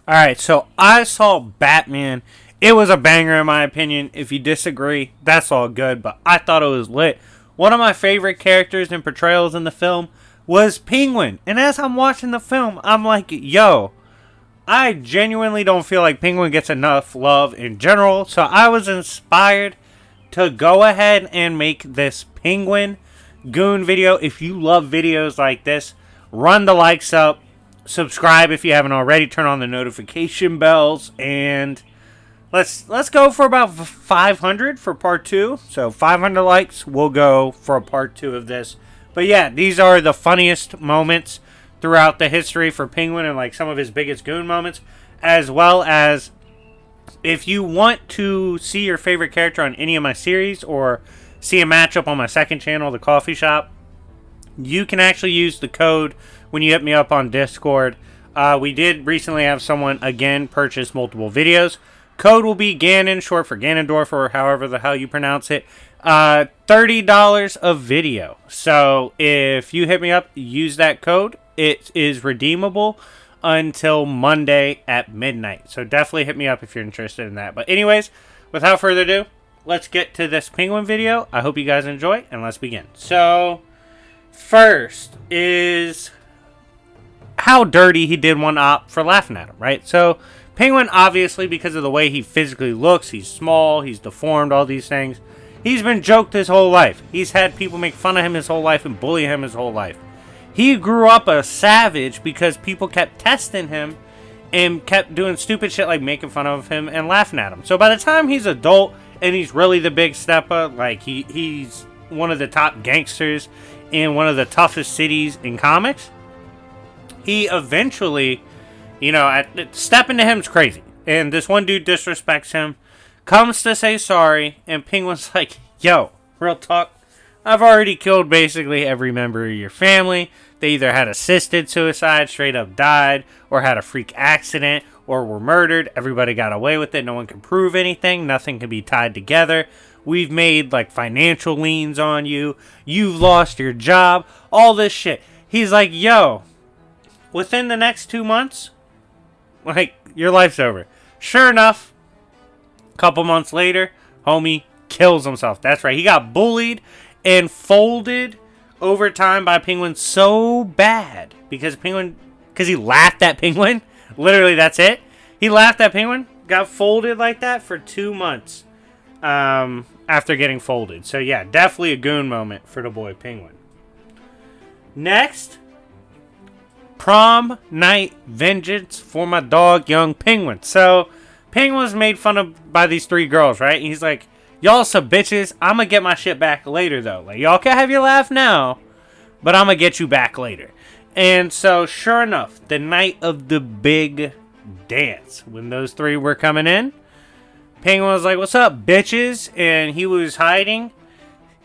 Alright, so I saw Batman. It was a banger in my opinion. If you disagree, that's all good, but I thought it was lit. One of my favorite characters and portrayals in the film was Penguin. And as I'm watching the film, I'm like, yo, I genuinely don't feel like Penguin gets enough love in general. So I was inspired to go ahead and make this Penguin Goon video. If you love videos like this, run the likes up. Subscribe if you haven't already. Turn on the notification bells. And let's go for about 500 for part 2. So 500 likes, we'll go for a part 2 of this. But yeah, these are the funniest moments throughout the history for Penguin and like some of his biggest Goon moments. As well as if you want to see your favorite character on any of my series or see a matchup on my second channel, The Coffee Shop, you can actually use the code when you hit me up on Discord. We did recently have someone, again, purchase multiple videos. Code will be Ganon, short for Ganondorf, or however the hell you pronounce it. $30 a video. So if you hit me up, use that code. It is redeemable until Monday at midnight. So definitely hit me up if you're interested in that. But anyways, without further ado, let's get to this Penguin video. I hope you guys enjoy, and let's begin. So first is how dirty he did one op for laughing at him, right? So Penguin, obviously, because of the way he physically looks, he's small, he's deformed, all these things. He's been joked his whole life. He's had people make fun of him his whole life and bully him his whole life. He grew up a savage because people kept testing him and kept doing stupid shit like making fun of him and laughing at him. So by the time he's adult and he's really the big stepper, like he's one of the top gangsters in one of the toughest cities in comics, he eventually, you know, stepping to him's crazy. And this one dude disrespects him, comes to say sorry, and Penguin's like, yo, real talk, I've already killed basically every member of your family. They either had assisted suicide, straight up died, or had a freak accident, or were murdered. Everybody got away with it. No one can prove anything. Nothing can be tied together. We've made, like, financial liens on you. You've lost your job. All this shit. He's like, yo, within the next 2 months, like, your life's over. Sure enough, a couple months later, homie kills himself. That's right. He got bullied and folded over time by Penguin so bad because he laughed at Penguin. Literally, that's it. He laughed at Penguin, got folded like that for 2 months after getting folded. So, yeah, definitely a Goon moment for the boy Penguin. Next, prom night vengeance for my dog, young Penguin. So, Penguin was made fun of by these 3 girls, right? And he's like, y'all some bitches. I'm going to get my shit back later, though. Like, y'all can have your laugh now, but I'm going to get you back later. And so, sure enough, the night of the big dance, when those 3 were coming in, Penguin was like, what's up, bitches? And he was hiding.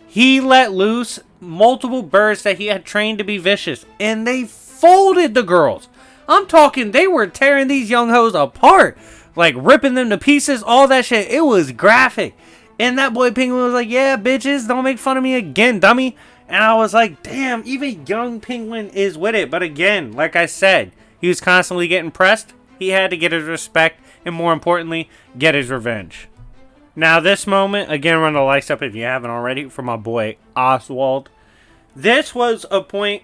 He let loose multiple birds that he had trained to be vicious, and they folded the girls. I'm talking, they were tearing these young hoes apart, like ripping them to pieces, all that shit. It was graphic. And that boy Penguin was like, yeah, bitches, don't make fun of me again, dummy. And I was like, damn, even young Penguin is with it. But again, like I said, he was constantly getting pressed. He had to get his respect, and more importantly, get his revenge. Now, this moment, again, run the likes up if you haven't already, for my boy Oswald. This was a point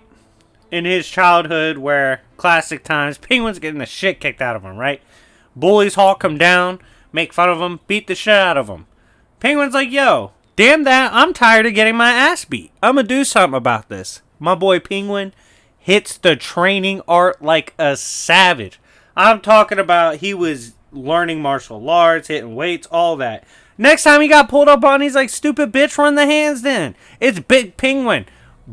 in his childhood where, classic times, Penguin's getting the shit kicked out of him, right? Bullies hawk him down, make fun of him, beat the shit out of him. Penguin's like, yo, damn that, I'm tired of getting my ass beat. I'm gonna do something about this. My boy Penguin hits the training art like a savage. I'm talking about he was learning martial arts, hitting weights, all that. Next time he got pulled up on, he's like, stupid bitch, run the hands then. It's Big Penguin.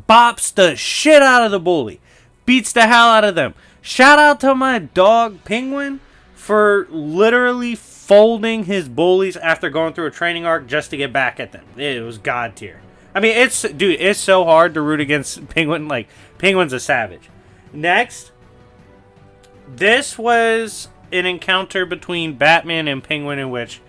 Bops the shit out of the bully. Beats the hell out of them. Shout out to my dog Penguin for literally folding his bullies after going through a training arc just to get back at them. It was god tier. I mean, it's so hard to root against Penguin. Like, Penguin's a savage. Next, this was an encounter between Batman and Penguin in which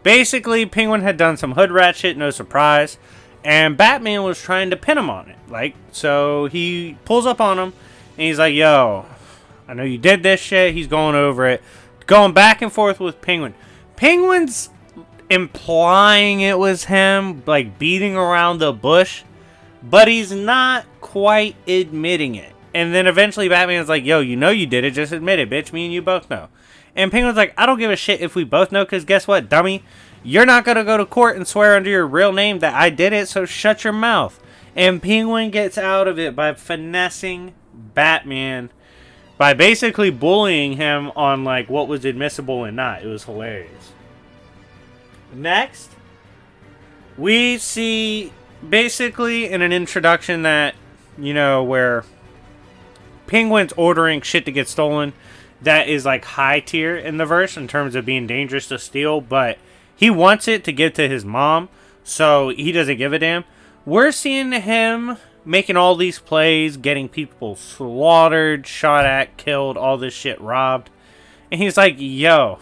basically Penguin had done some hood rat shit, no surprise, and Batman was trying to pin him on it. Like, so he pulls up on him and he's like, yo, I know you did this shit. He's going over it, going back and forth with Penguin. Penguin's implying it was him, like beating around the bush, but he's not quite admitting it. And then eventually Batman's like, yo, you know you did it, just admit it, bitch, me and you both know. And Penguin's like, I don't give a shit if we both know, because guess what, dummy? You're not going to go to court and swear under your real name that I did it, so shut your mouth. And Penguin gets out of it by finessing Batman, by basically bullying him on like what was admissible and not. It was hilarious. Next, we see basically in an introduction that, you know, where Penguin's ordering shit to get stolen that is like high tier in the verse in terms of being dangerous to steal, but he wants it to give to his mom, so he doesn't give a damn. We're seeing him making all these plays, getting people slaughtered, shot at, killed, all this shit robbed. And he's like, yo,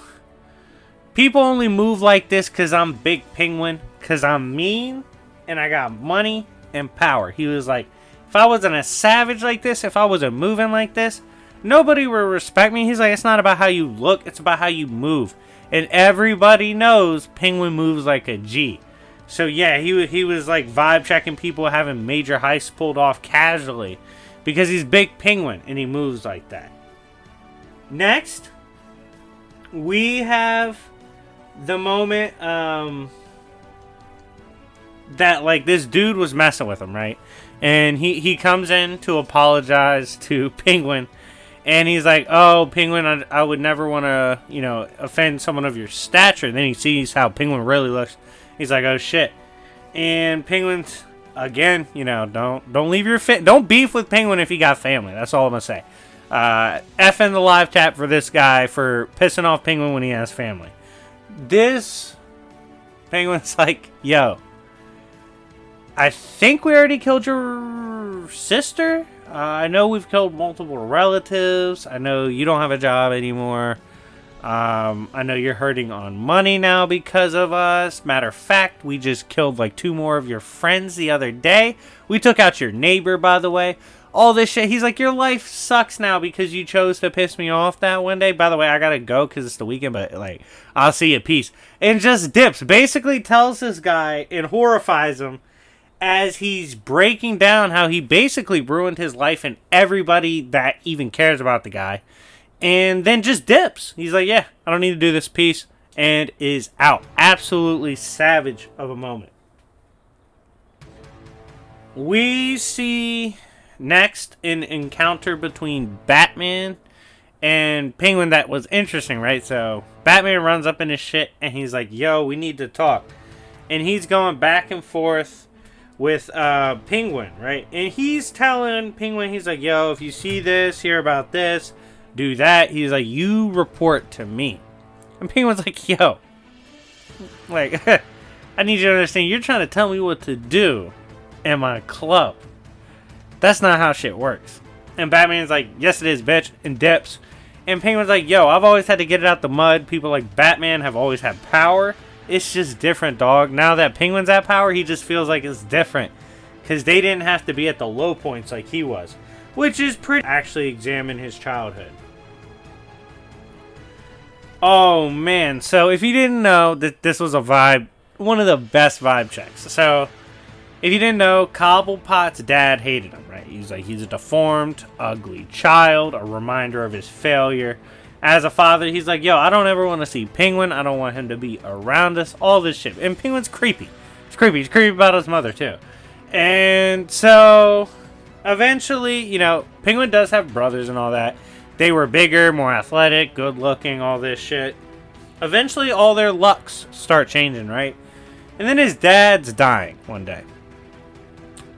people only move like this because I'm Big Penguin, because I'm mean, and I got money and power. He was like, if I wasn't a savage like this, if I wasn't moving like this, nobody would respect me. He's like, it's not about how you look, it's about how you move. And everybody knows Penguin moves like a G. So yeah, he was like vibe checking people, having major heists pulled off casually because he's Big Penguin and he moves like that. Next, we have the moment that like this dude was messing with him, right? And he comes in to apologize to Penguin. And he's like, oh, Penguin, I would never want to, you know, offend someone of your stature. And then he sees how Penguin really looks. He's like, oh, shit. And Penguin's, again, you know, don't leave your don't beef with Penguin if he got family. That's all I'm going to say. F in the live chat for this guy for pissing off Penguin when he has family. This Penguin's like, yo, I think we already killed your sister. I know we've killed multiple relatives. I know you don't have a job anymore. I know you're hurting on money now because of us. Matter of fact, we just killed like 2 more of your friends the other day. We took out your neighbor, by the way. All this shit. He's like, your life sucks now because you chose to piss me off that one day. By the way, I gotta go because it's the weekend, but like, I'll see you. Peace. And just dips. Basically tells this guy and horrifies him as he's breaking down how he basically ruined his life and everybody that even cares about the guy. And then just dips. He's like, yeah, I don't need to do this piece. And is out. Absolutely savage of a moment. We see next an encounter between Batman and Penguin that was interesting, right? So Batman runs up in his shit and he's like, yo, we need to talk. And he's going back and forth with Penguin, right? And he's telling Penguin, he's like, yo, if you see this, hear about this, do that. He's like, you report to me. And Penguin's like, yo, like, I need you to understand, you're trying to tell me what to do in my club. That's not how shit works. And Batman's like, yes it is, bitch, and dips. And Penguin's like, yo, I've always had to get it out the mud. People like Batman have always had power. It's just different, dog. Now that Penguin's at power, he just feels like it's different. Because they didn't have to be at the low points like he was. Which is pretty... Actually examine his childhood. Oh, man. So, if you didn't know that this was a vibe... One of the best vibe checks. So, if you didn't know, Cobblepot's dad hated him, right? He's like, he's a deformed, ugly child. A reminder of his failure. As a father, he's like, yo, I don't ever want to see Penguin. I don't want him to be around us. All this shit. And Penguin's creepy. He's creepy. He's creepy about his mother, too. And so, eventually, you know, Penguin does have brothers and all that. They were bigger, more athletic, good looking, all this shit. Eventually, all their lucks start changing, right? And then his dad's dying one day.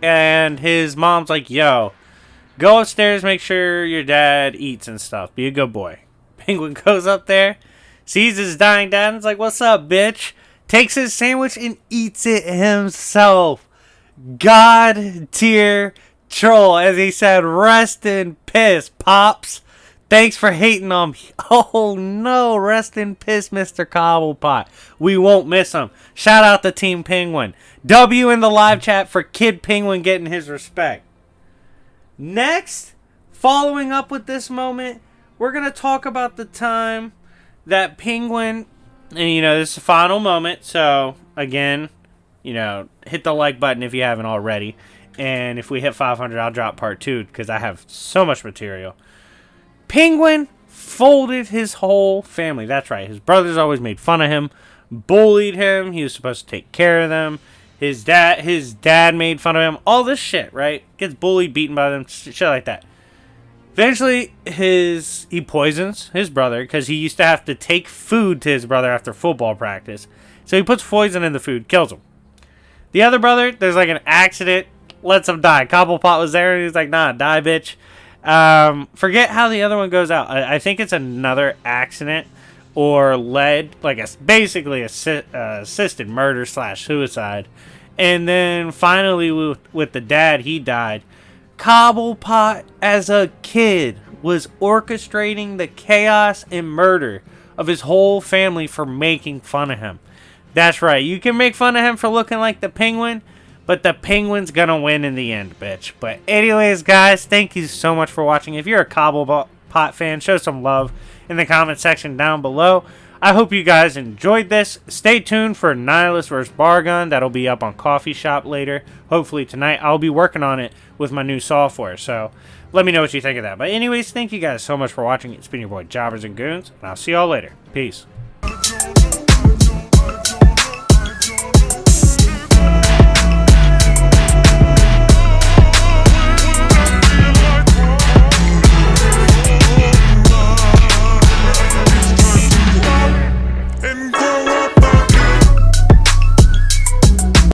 And his mom's like, yo, go upstairs, make sure your dad eats and stuff. Be a good boy. Penguin goes up there, sees his dying dad, and is like, what's up, bitch? Takes his sandwich and eats it himself. God tier troll. As he said, rest in piss, Pops. Thanks for hating on me. Oh no, rest in piss, Mr. Cobblepot. We won't miss him. Shout out to Team Penguin. W in the live chat for Kid Penguin getting his respect. Next, following up with this moment, we're going to talk about the time that Penguin, and this is the final moment, so again, hit the like button if you haven't already. And if we hit 500, I'll drop part 2 because I have so much material. Penguin folded his whole family. That's right. His brothers always made fun of him, bullied him. He was supposed to take care of them. His dad made fun of him. All this shit, right? Gets bullied, beaten by them, shit like that. Eventually, he poisons his brother because he used to have to take food to his brother after football practice. So he puts poison in the food, kills him. The other brother, there's like an accident, lets him die. Cobblepot was there and he's like, nah, die, bitch. Forget how the other one goes out. I think it's another accident or basically assisted murder / suicide. And then finally with the dad, he died. Cobblepot, as a kid, was orchestrating the chaos and murder of his whole family for making fun of him. That's right. You can make fun of him for looking like the Penguin, but the Penguin's gonna win in the end, bitch. But anyways, guys, thank you so much for watching. If you're a Cobblepot fan, show some love in the comment section down below. I hope you guys enjoyed this. Stay tuned for Nihilus vs. Bargun. That'll be up on Coffee Shop later. Hopefully tonight. I'll be working on it with my new software. So let me know what you think of that. But anyways, thank you guys so much for watching. It's been your boy Jobbers and Goons. And I'll see y'all later. Peace.